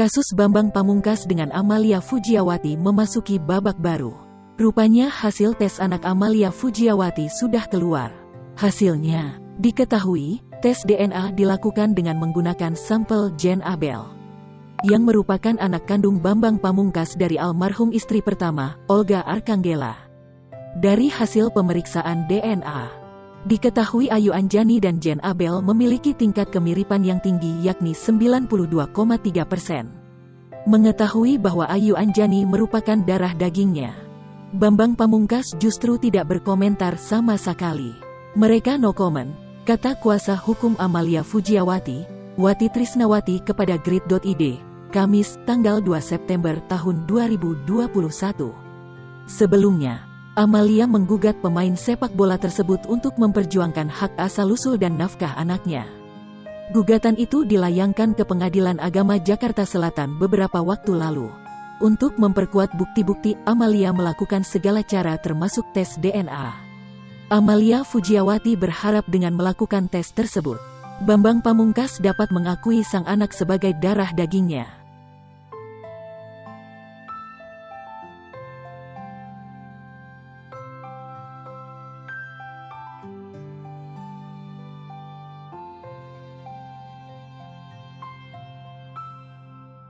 Kasus Bambang Pamungkas dengan Amalia Fujiawati memasuki babak baru. Rupanya hasil tes anak Amalia Fujiawati sudah keluar. Hasilnya, diketahui, tes DNA dilakukan dengan menggunakan sampel gen Abel, yang merupakan anak kandung Bambang Pamungkas dari almarhum istri pertama, Olga Arkanggela. Dari hasil pemeriksaan DNA, diketahui Ayu Anjani dan Jen Abel memiliki tingkat kemiripan yang tinggi yakni 92,3%. Mengetahui bahwa Ayu Anjani merupakan darah dagingnya, Bambang Pamungkas justru tidak berkomentar sama sekali. Mereka no comment, kata kuasa hukum Amalia Fujiawati, Wati Trisnawati kepada Grid.id, Kamis, tanggal 2 September tahun 2021. Sebelumnya, Amalia menggugat pemain sepak bola tersebut untuk memperjuangkan hak asal-usul dan nafkah anaknya. Gugatan itu dilayangkan ke Pengadilan Agama Jakarta Selatan beberapa waktu lalu. Untuk memperkuat bukti-bukti, Amalia melakukan segala cara termasuk tes DNA. Amalia Fujiawati berharap dengan melakukan tes tersebut, Bambang Pamungkas dapat mengakui sang anak sebagai darah dagingnya.